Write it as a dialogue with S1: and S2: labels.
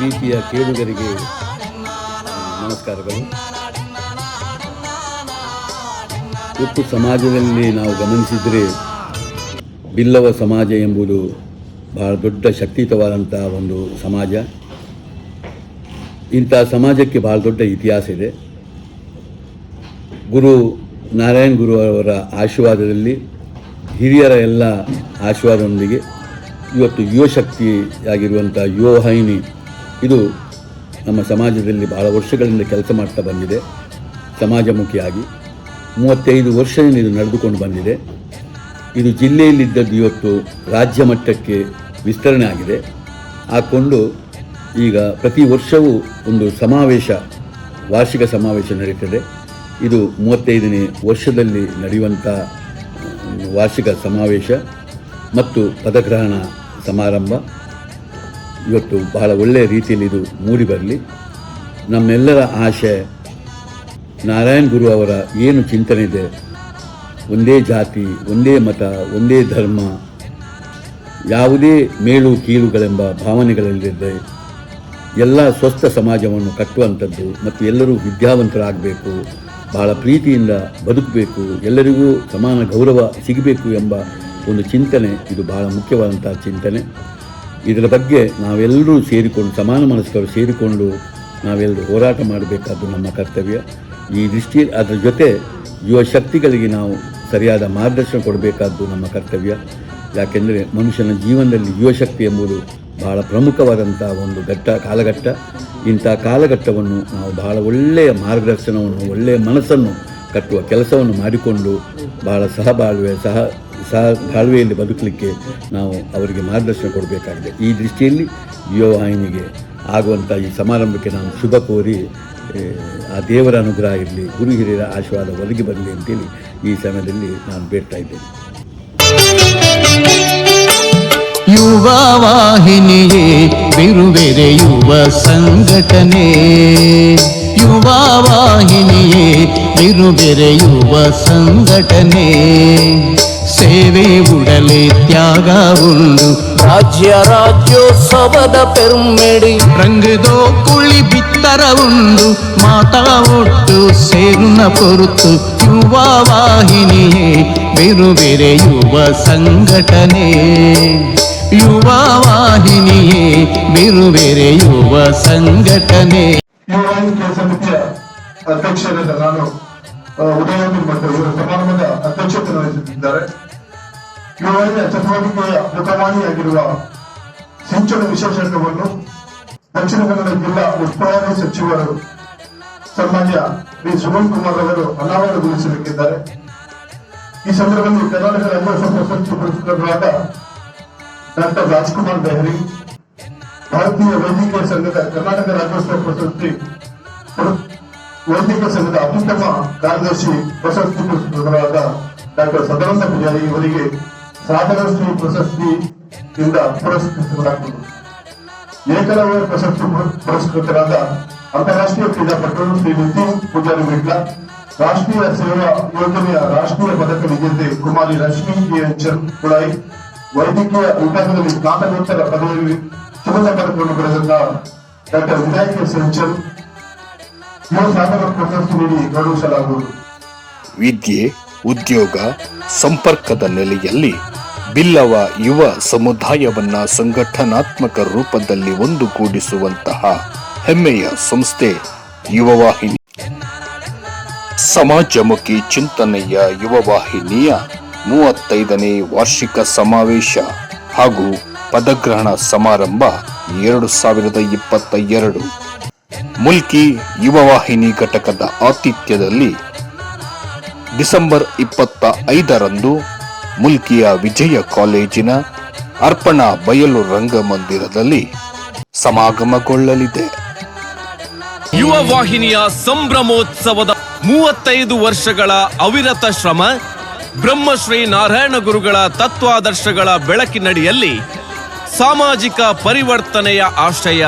S1: ಪ್ರೀತಿಯ ಕೇಳುಗರಿಗೆ ನಮಸ್ಕಾರಗಳು. ಇವತ್ತು ಸಮಾಜದಲ್ಲಿ ನಾವು ಗಮನಿಸಿದರೆ ಬಿಲ್ಲವ ಸಮಾಜ ಎಂಬುದು ಬಹಳ ದೊಡ್ಡ ಶಕ್ತಿಯುತವಾದಂಥ ಒಂದು ಸಮಾಜ. ಇಂಥ ಸಮಾಜಕ್ಕೆ ಬಹಳ ದೊಡ್ಡ ಇತಿಹಾಸ ಇದೆ. ಗುರು ನಾರಾಯಣ್ ಗುರು ಅವರ ಆಶೀರ್ವಾದದಲ್ಲಿ, ಹಿರಿಯರ ಎಲ್ಲ ಆಶೀರ್ವಾದದೊಂದಿಗೆ ಇವತ್ತು ಯುವಶಕ್ತಿಯಾಗಿರುವಂಥ ಯುವವಾಹಿನಿ ಇದು ನಮ್ಮ ಸಮಾಜದಲ್ಲಿ ಬಹಳ ವರ್ಷಗಳಿಂದ ಕೆಲಸ ಮಾಡ್ತಾ ಬಂದಿದೆ. ಸಮಾಜಮುಖಿಯಾಗಿ 35 ವರ್ಷದಿಂದ ಇದು ನಡೆದುಕೊಂಡು ಬಂದಿದೆ. ಇದು ಜಿಲ್ಲೆಯಲ್ಲಿದ್ದದ್ದು ಇವತ್ತು ರಾಜ್ಯ ಮಟ್ಟಕ್ಕೆ ವಿಸ್ತರಣೆ ಆಗಿದೆ. ಹಾಕ್ಕೊಂಡು ಈಗ ಪ್ರತಿ ವರ್ಷವೂ ಒಂದು ಸಮಾವೇಶ, ವಾರ್ಷಿಕ ಸಮಾವೇಶ ನಡೀತದೆ. ಇದು 35ನೇ ವರ್ಷದಲ್ಲಿ ನಡೆಯುವಂಥ ವಾರ್ಷಿಕ ಸಮಾವೇಶ ಮತ್ತು ಪದಗ್ರಹಣ ಸಮಾರಂಭ ಇವತ್ತು ಬಹಳ ಒಳ್ಳೆಯ ರೀತಿಯಲ್ಲಿ ಇದು ಮೂಡಿ ಬರಲಿ. ನಮ್ಮೆಲ್ಲರ ಆಶೆ ನಾರಾಯಣ್ ಗುರು ಅವರ ಏನು ಚಿಂತನೆ ಇದೆ, ಒಂದೇ ಜಾತಿ, ಒಂದೇ ಮತ, ಒಂದೇ ಧರ್ಮ, ಯಾವುದೇ ಮೇಲು ಕೀಳುಗಳೆಂಬ ಭಾವನೆಗಳಲ್ಲಿದ್ದರೆ ಎಲ್ಲ ಸ್ವಸ್ಥ ಸಮಾಜವನ್ನು ಕಟ್ಟುವಂಥದ್ದು ಮತ್ತು ಎಲ್ಲರೂ ವಿದ್ಯಾವಂತರಾಗಬೇಕು, ಬಹಳ ಪ್ರೀತಿಯಿಂದ ಬದುಕಬೇಕು, ಎಲ್ಲರಿಗೂ ಸಮಾನ ಗೌರವ ಸಿಗಬೇಕು ಎಂಬ ಒಂದು ಚಿಂತನೆ ಇದು ಬಹಳ ಮುಖ್ಯವಾದಂಥ ಚಿಂತನೆ. ಇದರ ಬಗ್ಗೆ ನಾವೆಲ್ಲರೂ ಸೇರಿಕೊಂಡು, ಸಮಾನ ಮನಸ್ಕರು ಸೇರಿಕೊಂಡು ನಾವೆಲ್ಲರೂ ಹೋರಾಟ ಮಾಡಬೇಕಾದ್ದು ನಮ್ಮ ಕರ್ತವ್ಯ. ಈ ದೃಷ್ಟಿಯಲ್ಲಿ ಅದರ ಜೊತೆ ಯುವ ಶಕ್ತಿಗಳಿಗೆ ನಾವು ಸರಿಯಾದ ಮಾರ್ಗದರ್ಶನ ಕೊಡಬೇಕಾದ್ದು ನಮ್ಮ ಕರ್ತವ್ಯ. ಯಾಕೆಂದರೆ ಮನುಷ್ಯನ ಜೀವನದಲ್ಲಿ ಯುವಶಕ್ತಿ ಎಂಬುದು ಬಹಳ ಪ್ರಮುಖವಾದಂಥ ಒಂದು ಕಾಲಘಟ್ಟ. ಇಂಥ ಕಾಲಘಟ್ಟವನ್ನು ನಾವು ಬಹಳ ಒಳ್ಳೆಯ ಮಾರ್ಗದರ್ಶನವನ್ನು, ಒಳ್ಳೆಯ ಮನಸ್ಸನ್ನು ಕಟ್ಟುವ ಕೆಲಸವನ್ನು ಮಾಡಿಕೊಂಡು ಬಹಳ ಬಾಳ್ವೆಯಲ್ಲಿ ಬದುಕಲಿಕ್ಕೆ ನಾವು ಅವರಿಗೆ ಮಾರ್ಗದರ್ಶನ ಕೊಡಬೇಕಾಗಿದೆ. ಈ ದೃಷ್ಟಿಯಲ್ಲಿ ಯುವವಾಹಿನಿಗೆ ಆಗುವಂಥ ಈ ಸಮಾರಂಭಕ್ಕೆ ನಾನು ಶುಭ ಕೋರಿ, ಆ ದೇವರ ಅನುಗ್ರಹ ಇರಲಿ, ಗುರು ಹಿರಿಯರ ಆಶೀರ್ವಾದ ಒದಗಿ ಬರಲಿ ಅಂತೇಳಿ ಈ ಸಮಯದಲ್ಲಿ ನಾನು ಬೇಡ್ತಾ ಇದ್ದೇನೆ.
S2: ಯುವ ವಾಹಿನಿಯೇ ಬಿರುವೆರೆ ಯುವ ಸಂಘಟನೆ, ಯುವ ವಾಹಿನಿಯೇ ಬಿರುವೆರೆ ಯುವ ಸಂಘಟನೆ. ಸೇವೆ ಉಡಲೆ ತ್ಯಾಗ ಉಂಡು ರಾಜ್ಯ ರಾಜ್ಯೋತ್ಸವದ ಪೆರ್ಮೆಡಿ ರಂಗದೋ ಕುಳಿ ಬಿತ್ತರ ಉಂಡು ಮಾತಾ ಒಟ್ಟು ಸೇರುನ ಪೊರುತು. ಯುವ ವಾಹಿನಿಯೇ ಬೇರೆ ಯುವ ಸಂಘಟನೆ, ಯುವ ವಾಹಿನಿಯೇ ಬೇರೆ ಯುವ ಸಂಘಟನೆ.
S3: ಯುವವಾಹಿನಿ ಸಮಿತಿಯ ಅಧ್ಯಕ್ಷರಾದ ನಾನು ಉದಯಮಠ ಇವರು ಸಮಾರಂಭದ ಅಧ್ಯಕ್ಷತೆ ವಹಿಸುತ್ತಿದ್ದಾರೆ. ಯುವವಾಹಿನಿಯ ಚಟುವಟಿಕೆಯ ಮುಖವಾಣಿಯಾಗಿರುವ ಸಿಂಚನ ವಿಶೇಷವನ್ನು ದಕ್ಷಿಣ ಕನ್ನಡ ಜಿಲ್ಲಾ ಉಸ್ತುವಾರಿ ಸಚಿವರು ಸನ್ಮಾನ್ಯ ಶ್ರೀ ಸುಮನ್ ಕುಮಾರ್ ಅವರು ಅನಾವರಣಗೊಳಿಸಬೇಕಿದ್ದಾರೆ. ಈ ಸಂದರ್ಭದಲ್ಲಿ ಕರ್ನಾಟಕ ರಾಜ್ಯೋತ್ಸವ ಪ್ರಶಸ್ತಿ ಪುರಸ್ಕೃತರಾದ ಡಾಕ್ಟರ್ ರಾಜ್ಕುಮಾರ್ ಬೆಹರಿ, ಭಾರತೀಯ ವೈದ್ಯಕೀಯ ಸಂಘದ ಕರ್ನಾಟಕ ರಾಜ್ಯೋತ್ಸವ ಪ್ರಶಸ್ತಿ ವೈದ್ಯಕೀಯ ಸಂಘದ ಅತ್ಯುತ್ತಮ ಕಾರ್ಯದರ್ಶಿ ಪ್ರಶಸ್ತಿ ಪುರಸ್ಕೃತರಾದ ಡಾಕ್ಟರ್ ಸದಾನಂದ ಪೂಜಾರಿ ಇವರಿಗೆ ಸಾಧನಶ್ರೀ ಪ್ರಶಸ್ತಿಯಿಂದ ಪುರಸ್ಕೃತರಾಗುವುದು. ಏಕಲವ್ಯ ಪ್ರಶಸ್ತಿ ಪುರಸ್ಕೃತರಾದ ಅಂತಾರಾಷ್ಟ್ರೀಯ ಕ್ರೀಡಾಪಟು ಶ್ರೀ ನಿತಿನ್ ಪೂಜಾರಿ ಮಿಡ್ಲ, ರಾಷ್ಟ್ರೀಯ ಸೇವಾ ಯೋಜನೆಯ ರಾಷ್ಟ್ರೀಯ ಪದಕ ವಿಜೇತೆ ಕುಮಾರಿ ರಶ್ಮಿ ಕುಳಾಯಿ, ವೈದ್ಯಕೀಯ ವಿಭಾಗದಲ್ಲಿ ಸ್ನಾತಕೋತ್ತರ ಪದವಿ ಚಿನ್ನದ ಪದಕವನ್ನು ಪಡೆದ ಡಾಕ್ಟರ್ ವಿನಾಯಕ ಸೆಂಚಲ್ ಯುವ ಸಾಧಕ ಪ್ರಶಸ್ತಿ ನೀಡಿ ಗೌರವಿಸಲಾಗುವುದು.
S4: ವಿದ್ಯೆ, ಉದ್ಯೋಗ, ಸಂಪರ್ಕದ ನೆಲೆಯಲ್ಲಿ ಬಿಲ್ಲವ ಯುವ ಸಮುದಾಯವನ್ನ ಸಂಘಟನಾತ್ಮಕ ರೂಪದಲ್ಲಿ ಒಂದುಗೂಡಿಸುವಂತಹ ಹೆಮ್ಮೆಯ ಸಂಸ್ಥೆ ಯುವವಾಹಿನಿ. ಸಮಾಜಮುಖಿ ಚಿಂತನೆಯ ಯುವವಾಹಿನಿಯ 35ನೇ ವಾರ್ಷಿಕ ಸಮಾವೇಶ ಹಾಗೂ ಪದಗ್ರಹಣ ಸಮಾರಂಭ 2022 ಮುಲ್ಕಿ ಯುವವಾಹಿನಿ ಘಟಕದ ಆತಿಥ್ಯದಲ್ಲಿ ಡಿಸೆಂಬರ್ 25ರಂದು ಮುಲ್ಕಿಯ ವಿಜಯ ಕಾಲೇಜಿನ ಅರ್ಪಣಾ ಬಯಲು ರಂಗಮಂದಿರದಲ್ಲಿ ಸಮಾಗಮಗೊಳ್ಳಲಿದೆ.
S5: ಯುವವಾಹಿನಿಯ ಸಂಭ್ರಮೋತ್ಸವದ 35 ವರ್ಷಗಳ ಅವಿರತ ಶ್ರಮ, ಬ್ರಹ್ಮಶ್ರೀ ನಾರಾಯಣ ಗುರುಗಳ ತತ್ವಾದರ್ಶಗಳ ಬೆಳಕಿನಡಿಯಲ್ಲಿ ಸಾಮಾಜಿಕ ಪರಿವರ್ತನೆಯ ಆಶಯ